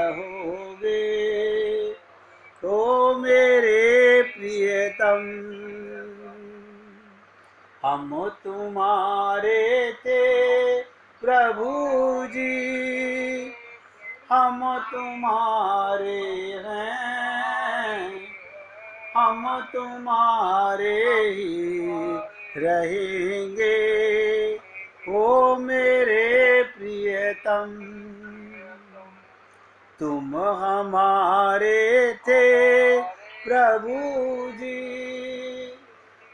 रहोगे। ओ मेरे प्रियतम, हम तुम्हारे थे प्रभु जी, हम तुम्हारे हैं, हम तुम्हारे ही रहेंगे। ओ मेरे प्रियतम, तुम हमारे थे प्रभु जी,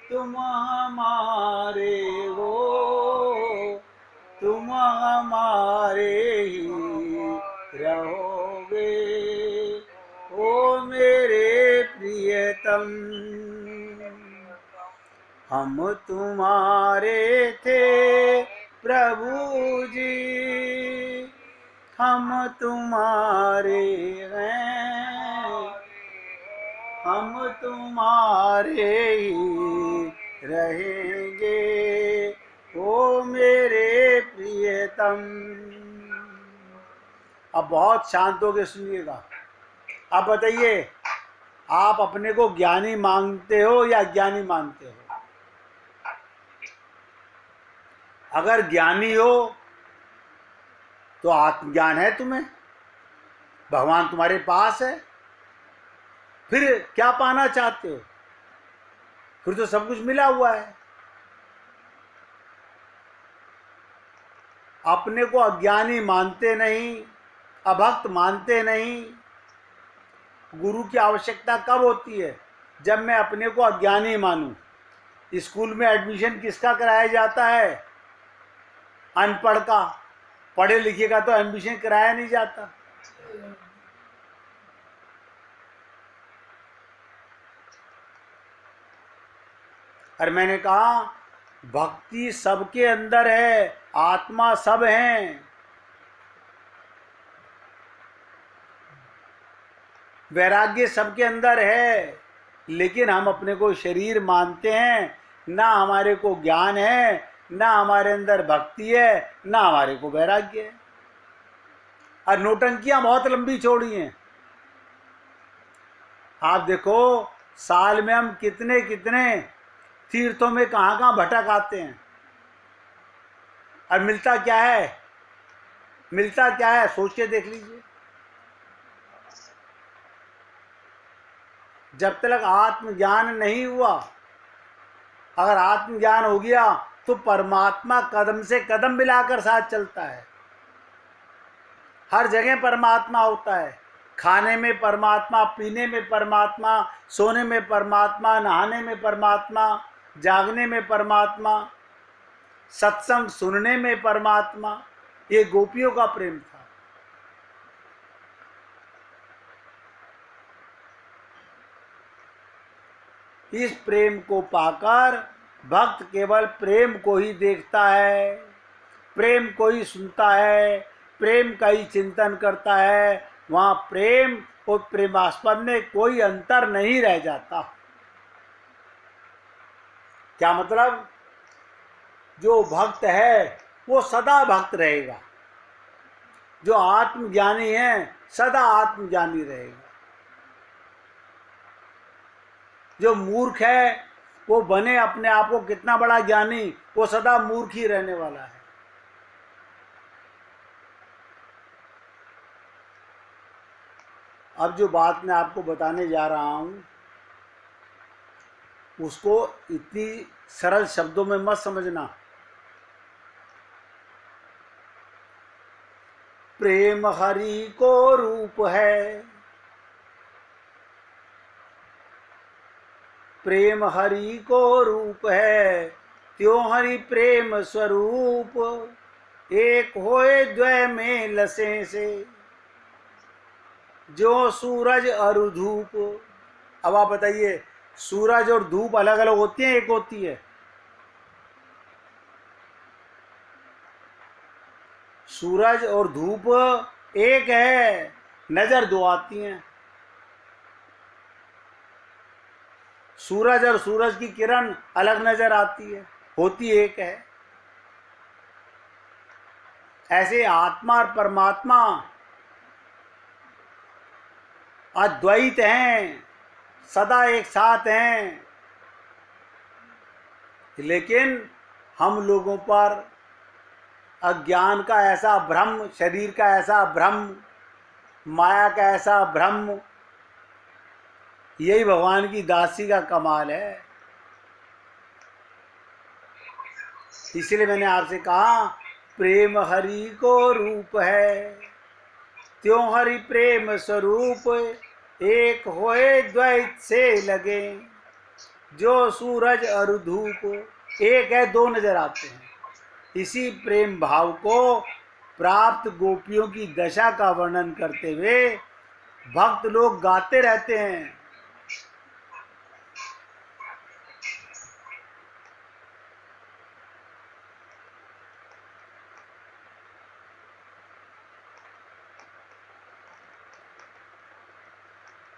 तुम हमारे हो, तुम हमारे ही रहोगे। ओ मेरे प्रियतम, हम तुम्हारे थे प्रभु जी, हम तुम्हारे हैं, हम तुम्हारे ही रहेंगे। ओ मेरे प्रियतम। अब बहुत शांत होके सुनिएगा। अब बताइए, आप अपने को ज्ञानी मांगते हो या अज्ञानी मानते हो? अगर ज्ञानी हो तो आत्मज्ञान है तुम्हें, भगवान तुम्हारे पास है, फिर क्या पाना चाहते हो? फिर तो सब कुछ मिला हुआ है। अपने को अज्ञानी मानते नहीं, अभक्त मानते नहीं। गुरु की आवश्यकता कब होती है? जब मैं अपने को अज्ञानी मानूं। स्कूल में एडमिशन किसका कराया जाता है? अनपढ़ का। पढ़े लिखे का तो एडमिशन कराया नहीं जाता। और मैंने कहा भक्ति सबके अंदर है, आत्मा सब हैं। वैराग्य सबके अंदर है, लेकिन हम अपने को शरीर मानते हैं। ना हमारे को ज्ञान है, ना हमारे अंदर भक्ति है, ना हमारे को वैराग्य है। और नौटंकियां बहुत लंबी चौड़ी हैं। आप देखो, साल में हम कितने कितने तीर्थों में कहाँ कहाँ भटक आते हैं, और मिलता क्या है? मिलता क्या है? सोच के देख लीजिए। जब तक आत्मज्ञान नहीं हुआ, अगर आत्मज्ञान हो गया तो परमात्मा कदम से कदम मिलाकर साथ चलता है। हर जगह परमात्मा होता है। खाने में परमात्मा, पीने में परमात्मा, सोने में परमात्मा, नहाने में परमात्मा, जागने में परमात्मा, सत्संग सुनने में परमात्मा। ये गोपियों का प्रेम था। इस प्रेम को पाकर भक्त केवल प्रेम को ही देखता है, प्रेम को ही सुनता है, प्रेम का ही चिंतन करता है। वहाँ प्रेम और प्रेमास्पद में कोई अंतर नहीं रह जाता। क्या मतलब? जो भक्त है वो सदा भक्त रहेगा, जो आत्मज्ञानी है सदा आत्मज्ञानी रहेगा। जो मूर्ख है वो बने अपने आप को कितना बड़ा ज्ञानी, वो सदा मूर्ख ही रहने वाला है। अब जो बात मैं आपको बताने जा रहा हूं, उसको इतनी सरल शब्दों में मत समझना। प्रेम हरि को रूप है, प्रेम हरि को रूप है, त्यों हरि प्रेम स्वरूप। एक होए द्वय में लसे से, जो सूरज और धूप। अब आप बताइए, सूरज और धूप अलग अलग होती हैं, एक होती है? सूरज और धूप एक है, नजर दो आती हैं। सूरज और सूरज की किरण अलग नजर आती है, होती एक है। ऐसे आत्मा और परमात्मा अद्वैत हैं, सदा एक साथ हैं, लेकिन हम लोगों पर अज्ञान का ऐसा भ्रम, शरीर का ऐसा भ्रम, माया का ऐसा भ्रम, यही भगवान की दासी का कमाल है। इसलिए मैंने आपसे कहा, प्रेम हरि को रूप है, त्यों हरि प्रेम स्वरूप, एक होए द्वैत से लगे, जो सूरज और धूप। एक है, दो नजर आते हैं। इसी प्रेम भाव को प्राप्त गोपियों की दशा का वर्णन करते हुए भक्त लोग गाते रहते हैं।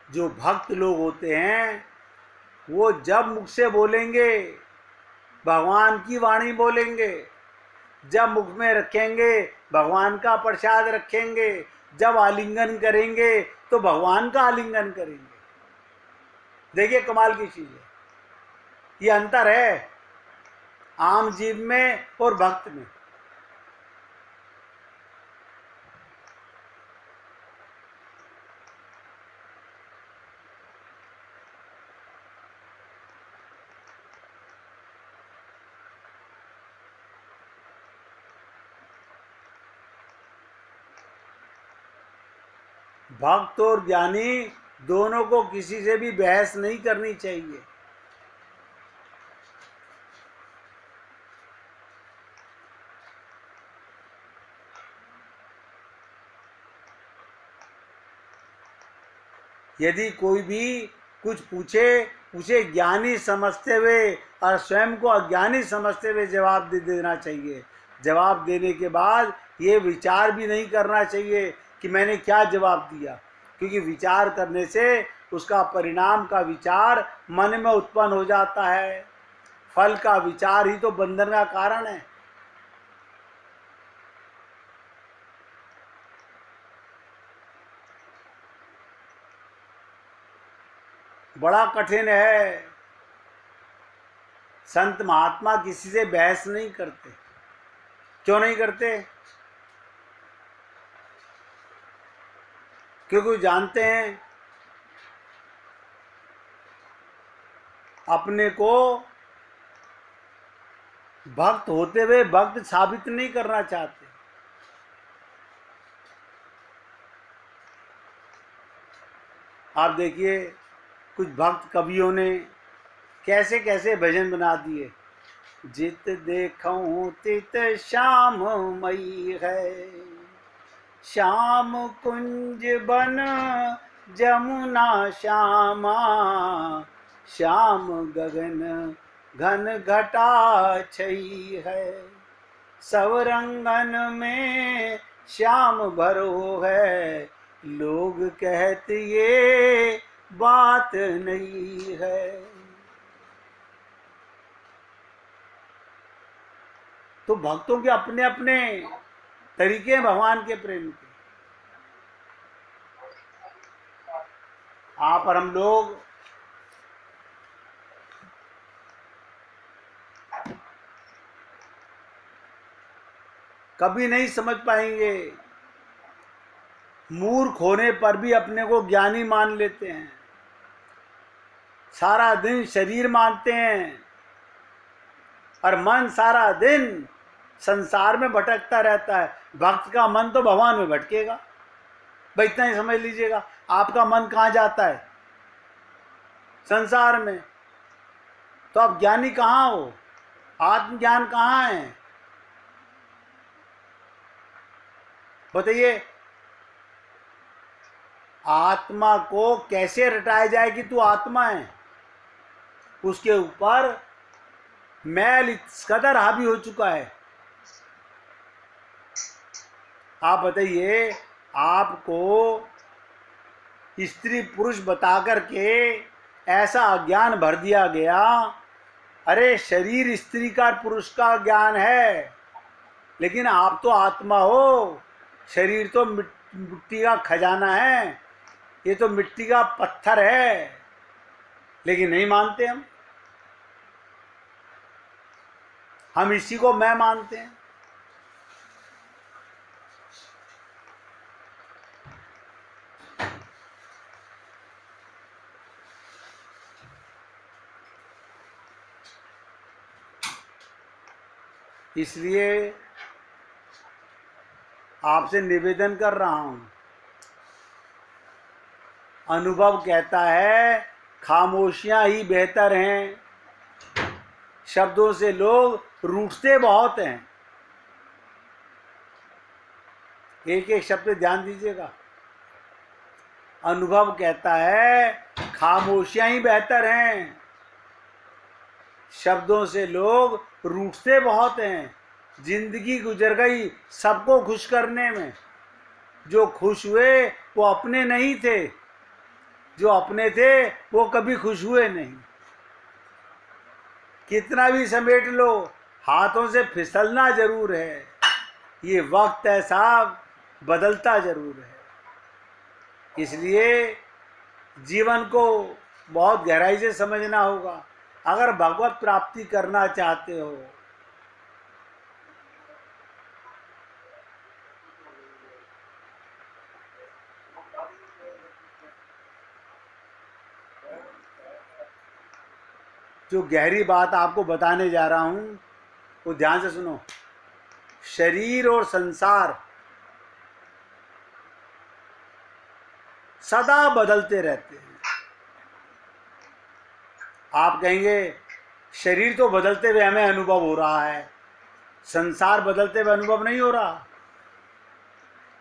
जो भक्त लोग होते हैं वो जब मुख से बोलेंगे भगवान की वाणी बोलेंगे, जब मुख में रखेंगे भगवान का प्रसाद रखेंगे, जब आलिंगन करेंगे तो भगवान का आलिंगन करेंगे। देखिए कमाल की चीज है, ये अंतर है आम जीव में और भक्त में। भक्त और ज्ञानी दोनों को किसी से भी बहस नहीं करनी चाहिए। यदि कोई भी कुछ पूछे, उसे ज्ञानी समझते हुए और स्वयं को अज्ञानी समझते हुए जवाब दे देना चाहिए। जवाब देने के बाद ये विचार भी नहीं करना चाहिए कि मैंने क्या जवाब दिया, क्योंकि विचार करने से उसका परिणाम का विचार मन में उत्पन्न हो जाता है। फल का विचार ही तो बंधन का कारण है। बड़ा कठिन है। संत महात्मा किसी से बहस नहीं करते। क्यों नहीं करते? क्योंकि जानते हैं अपने को भक्त होते हुए भक्त साबित नहीं करना चाहते। आप देखिए कुछ भक्त कवियों ने कैसे कैसे भजन बना दिए। जित देखूं तित श्याम मई है, श्याम कुंज बन जमुना श्यामा, श्याम गगन घन घटा छई है, सब रंगन में श्याम भरो है, लोग कहते ये बात नहीं है। तो भक्तों के अपने अपने तरीके हैं भगवान के प्रेम के। आप और हम लोग कभी नहीं समझ पाएंगे। मूर्ख होने पर भी अपने को ज्ञानी मान लेते हैं। सारा दिन शरीर मानते हैं और मन सारा दिन संसार में भटकता रहता है। भक्त का मन तो भगवान में भटकेगा। भाई इतना ही समझ लीजिएगा। आपका मन कहाँ जाता है? संसार में। तो आप ज्ञानी कहाँ हो? आत्मज्ञान कहाँ है? बताइए। आत्मा को कैसे रटाया जाए कि तू आत्मा है? उसके ऊपर मैल इस कदर हावी हो चुका है। आप बताइए, आपको स्त्री पुरुष बता करके ऐसा अज्ञान भर दिया गया। अरे शरीर स्त्री का पुरुष का ज्ञान है, लेकिन आप तो आत्मा हो। शरीर तो मिट्टी का खजाना है। ये तो मिट्टी का पत्थर है, लेकिन नहीं मानते हम इसी को मैं मानते हैं। इसलिए आपसे निवेदन कर रहा हूं, अनुभव कहता है खामोशियां ही बेहतर हैं। शब्दों से लोग रूठते बहुत हैं। एक एक शब्द ध्यान दीजिएगा। अनुभव कहता है खामोशियां ही बेहतर हैं। शब्दों से लोग रूठते बहुत हैं। जिंदगी गुजर गई सबको खुश करने में। जो खुश हुए वो अपने नहीं थे, जो अपने थे वो कभी खुश हुए नहीं। कितना भी समेट लो, हाथों से फिसलना जरूर है। ये वक्त है साहब, बदलता जरूर है। इसलिए जीवन को बहुत गहराई से समझना होगा। अगर भगवत प्राप्ति करना चाहते हो, जो गहरी बात आपको बताने जा रहा हूं वो ध्यान से सुनो। शरीर और संसार सदा बदलते रहते हैं। आप कहेंगे शरीर तो बदलते हुए हमें अनुभव हो रहा है, संसार बदलते हुए अनुभव नहीं हो रहा।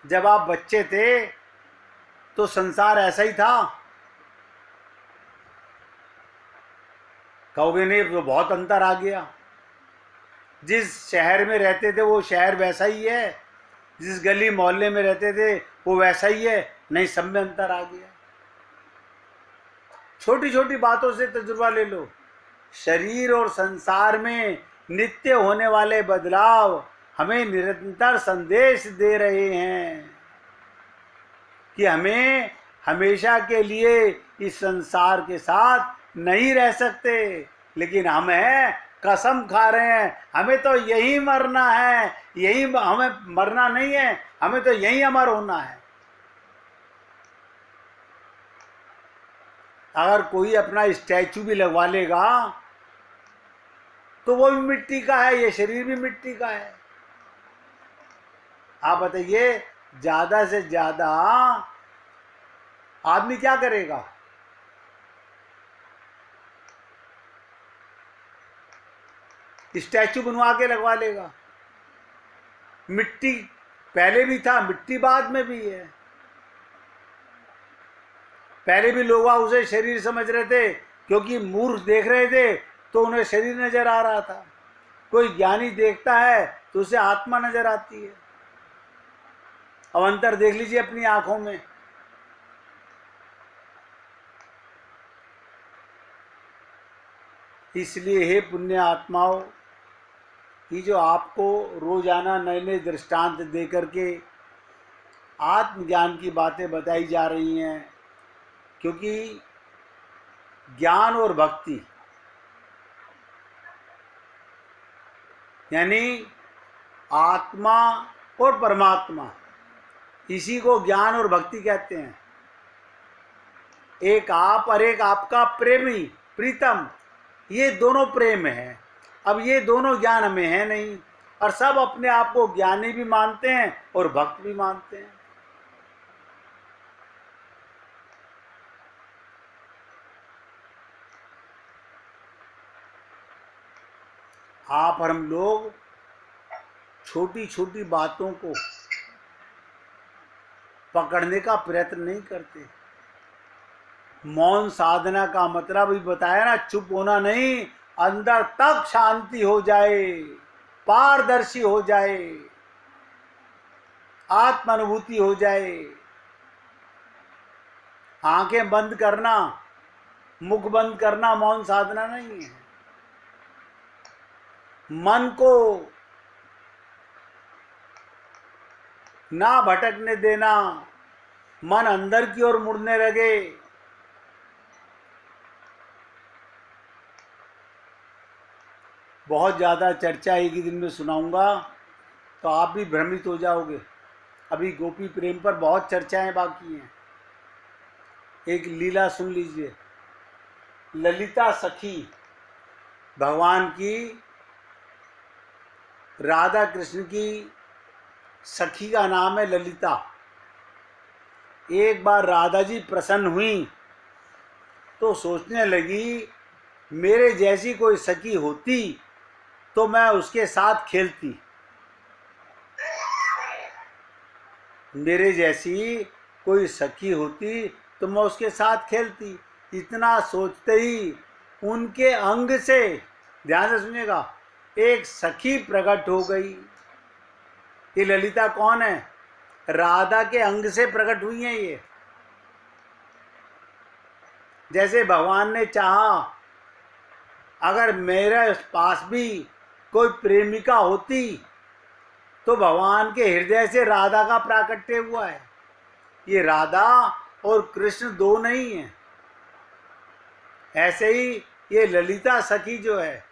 जब आप बच्चे थे तो संसार ऐसा ही था? कहोगे नहीं, तो बहुत अंतर आ गया। जिस शहर में रहते थे वो शहर वैसा ही है, जिस गली मोहल्ले में रहते थे वो वैसा ही है। नहीं, सब में अंतर आ गया। छोटी छोटी बातों से तजुर्बा ले लो। शरीर और संसार में नित्य होने वाले बदलाव हमें निरंतर संदेश दे रहे हैं कि हमें हमेशा के लिए इस संसार के साथ नहीं रह सकते। लेकिन हम हैं, कसम खा रहे हैं, हमें तो यही मरना है। यही हमें मरना नहीं है, हमें तो यही अमर होना है। अगर कोई अपना स्टैचू भी लगवा लेगा तो वो भी मिट्टी का है, ये शरीर भी मिट्टी का है। आप बताइए, ज्यादा से ज्यादा आदमी क्या करेगा? स्टैचू बनवा के लगवा लेगा। मिट्टी पहले भी था, मिट्टी बाद में भी है। पहले भी लोग उसे शरीर समझ रहे थे, क्योंकि मूर्ख देख रहे थे तो उन्हें शरीर नजर आ रहा था। कोई ज्ञानी देखता है तो उसे आत्मा नजर आती है। अब अंतर देख लीजिए अपनी आंखों में। इसलिए हे पुण्य आत्माओं, कि जो आपको रोजाना नए नए दृष्टांत दे करके आत्मज्ञान की बातें बताई जा रही हैं, क्योंकि ज्ञान और भक्ति यानी आत्मा और परमात्मा, इसी को ज्ञान और भक्ति कहते हैं। एक आप और एक आपका प्रेमी, प्रीतम, ये दोनों प्रेम है। अब ये दोनों ज्ञान हमें है नहीं, और सब अपने आप को ज्ञानी भी मानते हैं और भक्त भी मानते हैं। आप और हम लोग छोटी छोटी बातों को पकड़ने का प्रयत्न नहीं करते। मौन साधना का मतलब भी बताया ना, चुप होना नहीं, अंदर तक शांति हो जाए, पारदर्शी हो जाए, आत्मानुभूति हो जाए। आंखें बंद करना, मुख बंद करना मौन साधना नहीं है। मन को ना भटकने देना, मन अंदर की ओर मुड़ने लगे। बहुत ज़्यादा चर्चा एक ही दिन में सुनाऊंगा तो आप भी भ्रमित हो जाओगे। अभी गोपी प्रेम पर बहुत चर्चाएं बाकी हैं। एक लीला सुन लीजिए। ललिता सखी, भगवान की राधा कृष्ण की सखी का नाम है ललिता। एक बार राधा जी प्रसन्न हुई तो सोचने लगी, मेरे जैसी कोई सखी होती तो मैं उसके साथ खेलती। मेरे जैसी कोई सखी होती तो मैं उसके साथ खेलती। इतना सोचते ही उनके अंग से, ध्यान से सुनिएगा, एक सखी प्रकट हो गई। ये ललिता कौन है? राधा के अंग से प्रकट हुई है ये। जैसे भगवान ने चाहा, अगर मेरे पास भी कोई प्रेमिका होती तो भगवान के हृदय से राधा का प्राकट्य हुआ है। ये राधा और कृष्ण दो नहीं है। ऐसे ही ये ललिता सखी जो है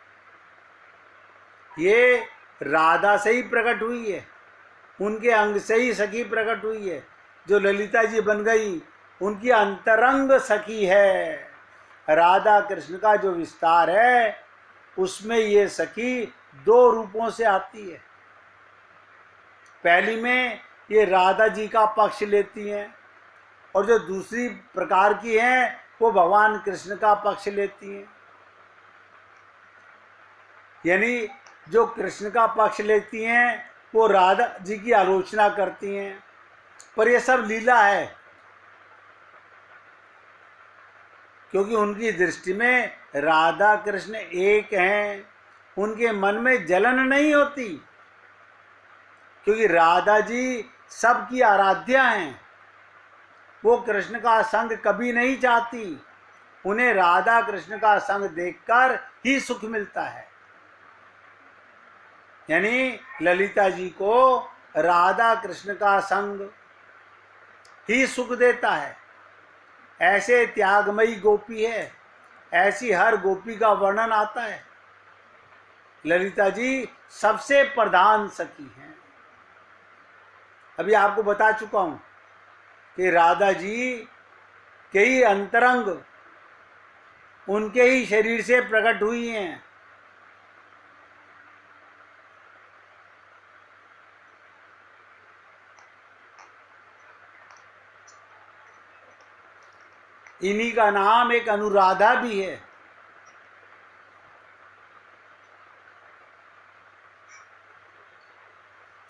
ये राधा से ही प्रकट हुई है, उनके अंग से ही सखी प्रकट हुई है। जो ललिता जी बन गई उनकी अंतरंग सखी है। राधा कृष्ण का जो विस्तार है उसमें ये सखी दो रूपों से आती है। पहली में ये राधा जी का पक्ष लेती हैं और जो दूसरी प्रकार की हैं वो भगवान कृष्ण का पक्ष लेती हैं। यानी जो कृष्ण का पक्ष लेती हैं वो राधा जी की आलोचना करती हैं। पर ये सब लीला है, क्योंकि उनकी दृष्टि में राधा कृष्ण एक हैं। उनके मन में जलन नहीं होती, क्योंकि राधा जी सबकी आराध्या हैं। वो कृष्ण का संग कभी नहीं चाहती। उन्हें राधा कृष्ण का संग देखकर ही सुख मिलता है। यानी ललिता जी को राधा कृष्ण का संग ही सुख देता है। ऐसे त्यागमयी गोपी है, ऐसी हर गोपी का वर्णन आता है। ललिता जी सबसे प्रधान सखी हैं। अभी आपको बता चुका हूं कि राधा जी के ही अंतरंग उनके ही शरीर से प्रकट हुई हैं। इन्हीं का नाम एक अनुराधा भी है।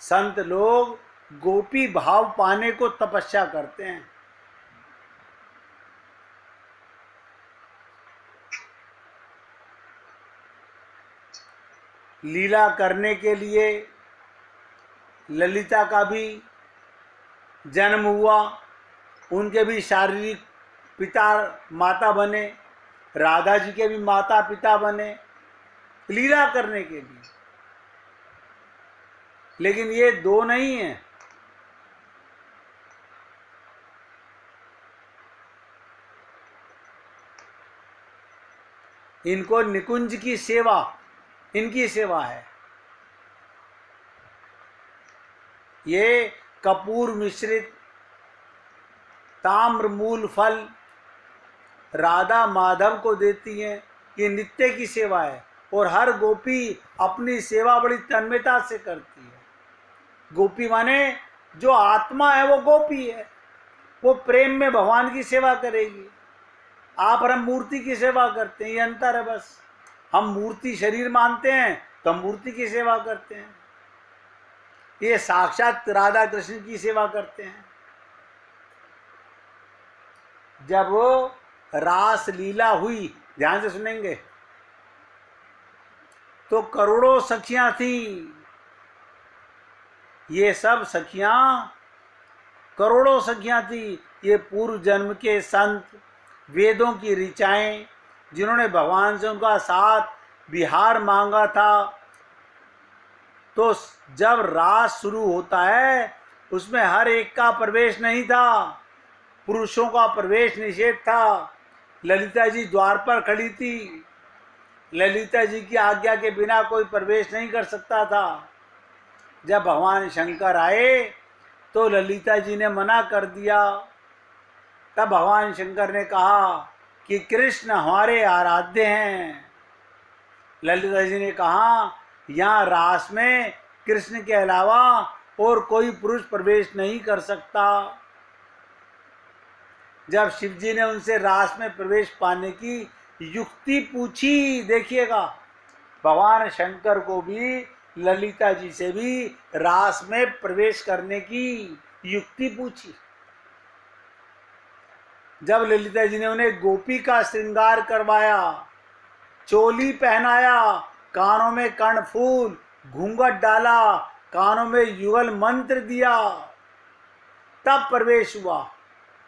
संत लोग गोपी भाव पाने को तपस्या करते हैं। लीला करने के लिए ललिता का भी जन्म हुआ, उनके भी शारीरिक पिता माता बने, राधा जी के भी माता पिता बने लीला करने के लिए। लेकिन ये दो नहीं है। इनको निकुंज की सेवा, इनकी सेवा है। ये कपूर मिश्रित ताम्र मूल फल राधा माधव को देती हैं। ये नित्य की सेवा है और हर गोपी अपनी सेवा बड़ी तन्मयता से करती है। गोपी माने जो आत्मा है वो गोपी है, वो प्रेम में भगवान की सेवा करेगी। आप और हम मूर्ति की सेवा करते हैं, ये अंतर है बस। हम मूर्ति शरीर मानते हैं तो हम मूर्ति की सेवा करते हैं। ये साक्षात राधा कृष्ण की सेवा करते हैं। जब रास लीला हुई, ध्यान से सुनेंगे, तो करोड़ों सखियां थी। ये सब सखियां करोड़ों सखियां थी। ये पूर्व जन्म के संत, वेदों की ऋचाएं, जिन्होंने भगवान से उनका साथ विहार मांगा था। तो जब रास शुरू होता है उसमें हर एक का प्रवेश नहीं था। पुरुषों का प्रवेश निषेध था। ललिता जी द्वार पर खड़ी थी। ललिता जी की आज्ञा के बिना कोई प्रवेश नहीं कर सकता था। जब भगवान शंकर आए तो ललिता जी ने मना कर दिया। तब भगवान शंकर ने कहा कि कृष्ण हमारे आराध्य हैं। ललिता जी ने कहा यहाँ रास में कृष्ण के अलावा और कोई पुरुष प्रवेश नहीं कर सकता। जब शिव जी ने उनसे रास में प्रवेश पाने की युक्ति पूछी, देखिएगा भगवान शंकर को भी ललिता जी से भी रास में प्रवेश करने की युक्ति पूछी। जब ललिता जी ने उन्हें गोपी का श्रृंगार करवाया, चोली पहनाया, कानों में कर्णफूल, घूंघट डाला, कानों में युगल मंत्र दिया, तब प्रवेश हुआ।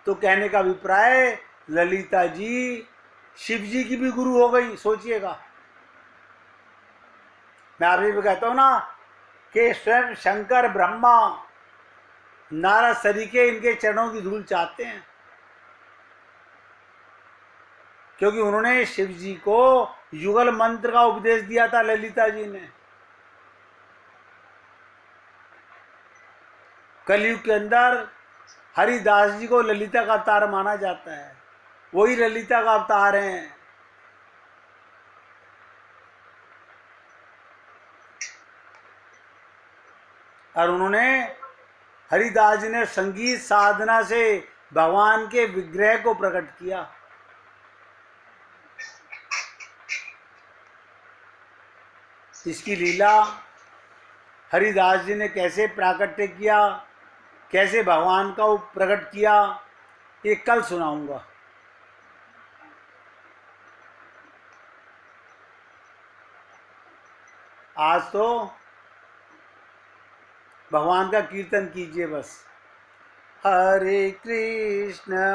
तो कहने का अभिप्राय ललिता जी शिव जी की भी गुरु हो गई। सोचिएगा, मैं आपसे भी कहता हूं ना कि स्वयं शंकर ब्रह्मा नारद सरीखे इनके चरणों की धूल चाहते हैं, क्योंकि उन्होंने शिव जी को युगल मंत्र का उपदेश दिया था ललिता जी ने। कलयुग के अंदर हरिदास जी को ललिता का अवतार माना जाता है, वही ललिता का अवतार हैं। और उन्होंने हरिदास जी ने संगीत साधना से भगवान के विग्रह को प्रकट किया। इसकी लीला हरिदास जी ने कैसे प्राकट्य किया, कैसे भगवान का प्रकट किया, ये कल सुनाऊंगा। आज तो भगवान का कीर्तन कीजिए बस। हरे कृष्ण